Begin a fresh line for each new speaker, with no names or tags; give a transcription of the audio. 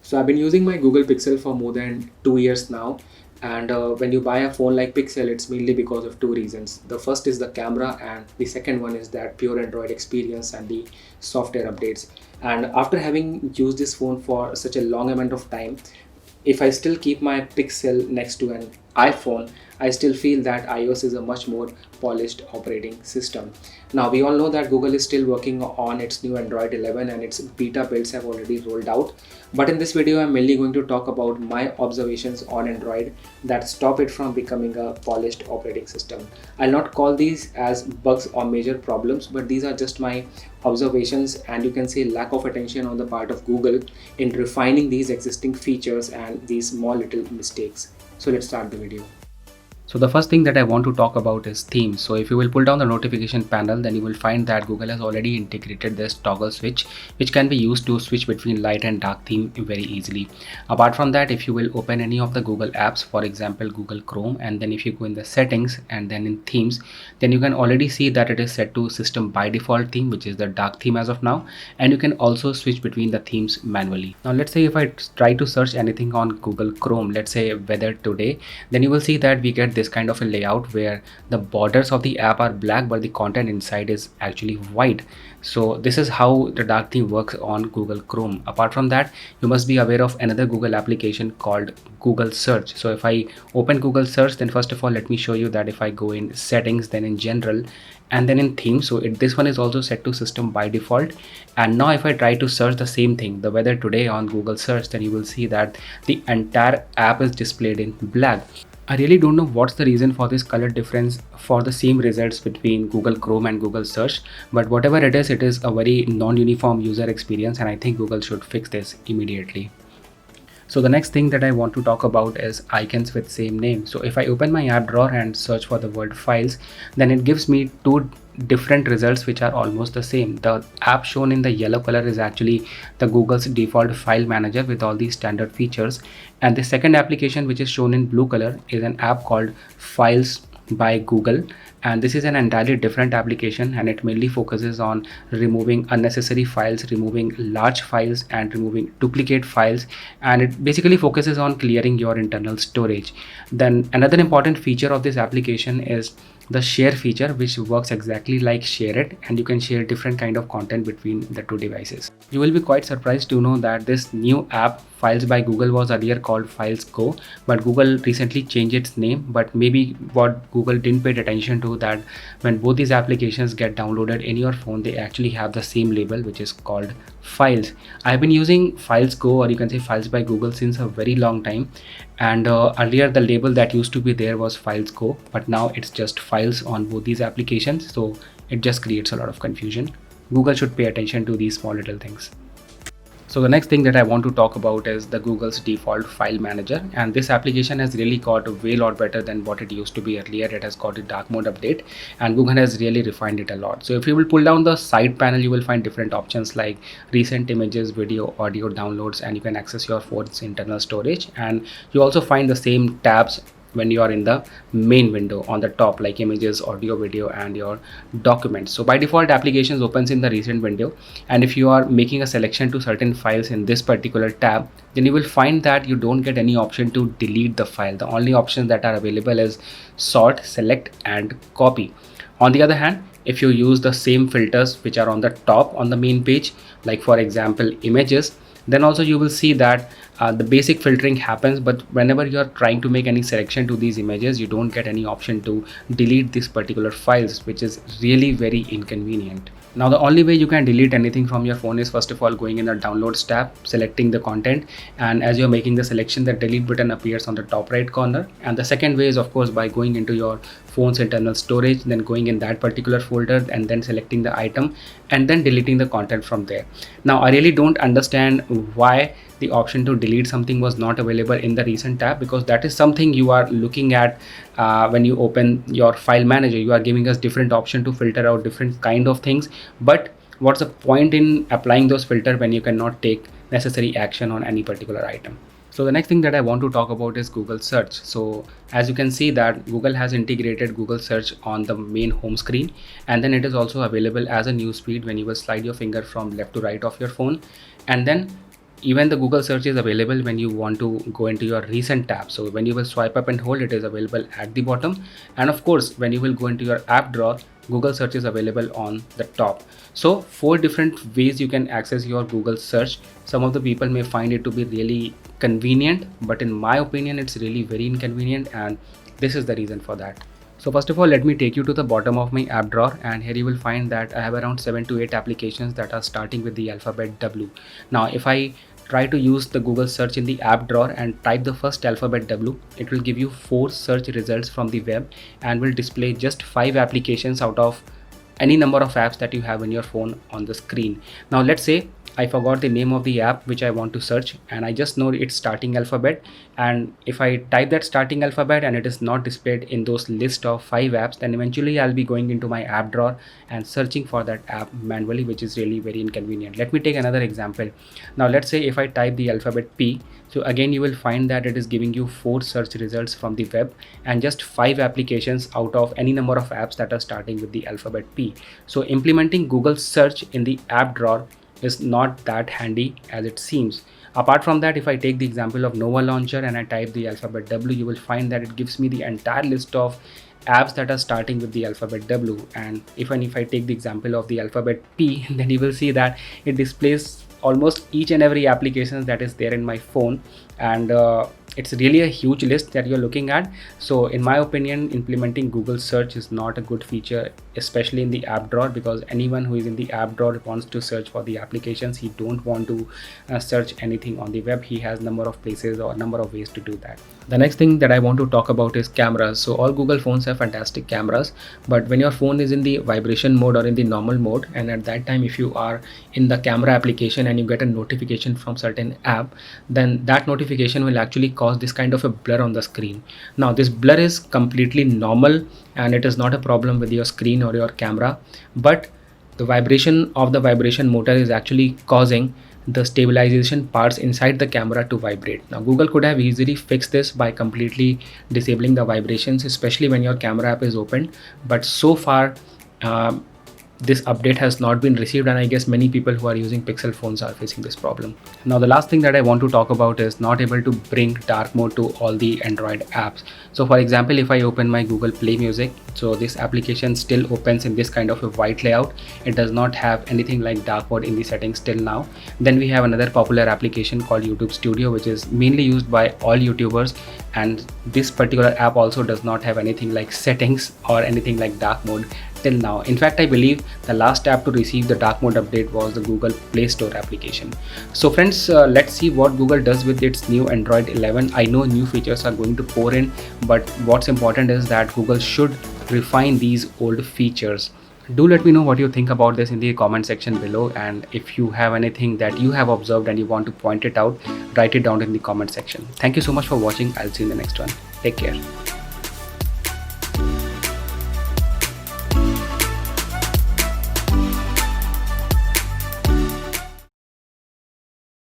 So I've been using my Google Pixel for more than 2 years now. And when you buy a phone like Pixel, it's mainly because of two reasons. The first is the camera, and the second one is that pure Android experience and the software updates. And after having used this phone for such a long amount of time, if I still keep my Pixel next to an iPhone, I still feel that iOS is a much more polished operating system. Now, we all know that Google is still working on its new Android 11 and its beta builds have already rolled out. But in this video, I'm mainly going to talk about my observations on Android that stop it from becoming a polished operating system. I'll not call these as bugs or major problems, but these are just my observations, and you can say lack of attention on the part of Google in refining these existing features and these small little mistakes. So let's start the video. So the first thing that I want to talk about is themes. So if you will pull down the notification panel, then you will find that Google has already integrated this toggle switch, which can be used to switch between light and dark theme very easily. Apart from that, if you will open any of the Google apps, for example Google Chrome, and then if you go in the settings and then in themes, then you can already see that it is set to system by default theme, which is the dark theme as of now, and you can also switch between the themes manually. Now let's say if I try to search anything on Google Chrome, let's say weather today, then you will see that we get this kind of a layout where the borders of the app are black but the content inside is actually white. So this is how the dark theme works on Google Chrome. Apart from that, you must be aware of another Google application called Google Search. So if I open Google Search, then first of all let me show you that if I go in settings, then in general, and then in theme, so this one is also set to system by default. And now if I try to search the same thing, the weather today, on Google Search, then you will see that the entire app is displayed in black. I really don't know what's the reason for this color difference for the same results between Google Chrome and Google Search, but whatever it is a very non-uniform user experience, and I think Google should fix this immediately. So the next thing that I want to talk about is icons with same name. So if I open my app drawer and search for the word files, then it gives me two different results which are almost the same. The app shown in the yellow color is actually the Google's default file manager with all these standard features, and the second application which is shown in blue color is an app called Files by Google, and this is an entirely different application, and it mainly focuses on removing unnecessary files, removing large files, and removing duplicate files, and it basically focuses on clearing your internal storage. Then another important feature of this application is the share feature, which works exactly like ShareIt, and you can share different kind of content between the two devices. You will be quite surprised to know that this new app Files by Google was earlier called Files Go, but Google recently changed its name. But maybe what Google didn't pay attention to, that when both these applications get downloaded in your phone, they actually have the same label, which is called Files. I've been using Files Go, or you can say Files by Google, since a very long time, and earlier the label that used to be there was Files Go, but now it's just Files on both these applications, so it just creates a lot of confusion. Google should pay attention to these small little things. So the next thing that I want to talk about is the Google's default file manager, and this application has really got way lot better than what it used to be earlier. It has got a dark mode update, and Google has really refined it a lot. So if you will pull down the side panel, you will find different options like recent images, video, audio downloads, and you can access your phone's internal storage, and you also find the same tabs when you are in the main window on the top, like images, audio, video, and your documents. So by default, applications opens in the recent window, and if you are making a selection to certain files in this particular tab, then you will find that you don't get any option to delete the file. The only options that are available is sort, select, and copy. On the other hand, if you use the same filters which are on the top on the main page, like for example images, then also you will see that the basic filtering happens, but whenever you are trying to make any selection to these images, you don't get any option to delete these particular files, which is really very inconvenient. Now the only way you can delete anything from your phone is first of all going in the downloads tab, selecting the content, and as you're making the selection, the delete button appears on the top right corner. And the second way is of course by going into your phone's internal storage, then going in that particular folder and then selecting the item and then deleting the content from there. Now I really don't understand why the option to delete something was not available in the recent tab, because that is something you are looking at when you open your file manager. You are giving us different option to filter out different kind of things, but what's the point in applying those filters when you cannot take necessary action on any particular item? So the next thing that I want to talk about is Google Search. So as you can see that Google has integrated Google Search on the main home screen, and then it is also available as a newsfeed when you will slide your finger from left to right of your phone, and then even the Google search is available when you want to go into your recent tabs. So when you will swipe up and hold, it is available at the bottom. And of course, when you will go into your app drawer, Google search is available on the top. So 4 different ways you can access your Google search. Some of the people may find it to be really convenient, but in my opinion, it's really very inconvenient, and this is the reason for that. So first of all, let me take you to the bottom of my app drawer, and here you will find that I have around 7 to 8 applications that are starting with the alphabet W. Now, if I try to use the Google search in the app drawer and type the first alphabet W, it will give you 4 search results from the web and will display just 5 applications out of any number of apps that you have in your phone on the screen. Now let's say I forgot the name of the app which I want to search, and I just know its starting alphabet, and if I type that starting alphabet and it is not displayed in those list of 5 apps, then eventually I'll be going into my app drawer and searching for that app manually, which is really very inconvenient. Let me take another example. Now let's say if I type the alphabet P, so again you will find that it is giving you 4 search results from the web and just 5 applications out of any number of apps that are starting with the alphabet P. So implementing Google search in the app drawer is not that handy as it seems. Apart from that, if I take the example of Nova Launcher and I type the alphabet W, you will find that it gives me the entire list of apps that are starting with the alphabet W. And even if I take the example of the alphabet P, then you will see that it displays almost each and every application that is there in my phone, and it's really a huge list that you're looking at. So in my opinion, implementing Google search is not a good feature, especially in the app drawer, because anyone who is in the app drawer wants to search for the applications. He don't want to search anything on the web. He has number of places or number of ways to do that. The next thing that I want to talk about is cameras. So all Google phones have fantastic cameras, but when your phone is in the vibration mode or in the normal mode, and at that time if you are in the camera application and you get a notification from certain app, then that notification will actually cause this kind of a blur on the screen. Now this blur is completely normal and it is not a problem with your screen or your camera, but the vibration of the vibration motor is actually causing the stabilization parts inside the camera to vibrate. Now Google could have easily fixed this by completely disabling the vibrations, especially when your camera app is open, but so far this update has not been received, and I guess many people who are using Pixel phones are facing this problem. Now the last thing that I want to talk about is not able to bring dark mode to all the Android apps. So for example, if I open my Google Play Music, so this application still opens in this kind of a white layout. It does not have anything like dark mode in the settings till now. Then we have another popular application called YouTube Studio, which is mainly used by all YouTubers, and this particular app also does not have anything like settings or anything like dark mode till now. In fact, I believe the last app to receive the dark mode update was the Google Play Store application. So friends, let's see what Google does with its new Android 11. I know new features are going to pour in, but what's important is that Google should refine these old features. Do let me know what you think about this in the comment section below, and if you have anything that you have observed and you want to point it out, write it down in the comment section. Thank you so much for watching. I'll see you in the next one. Take care.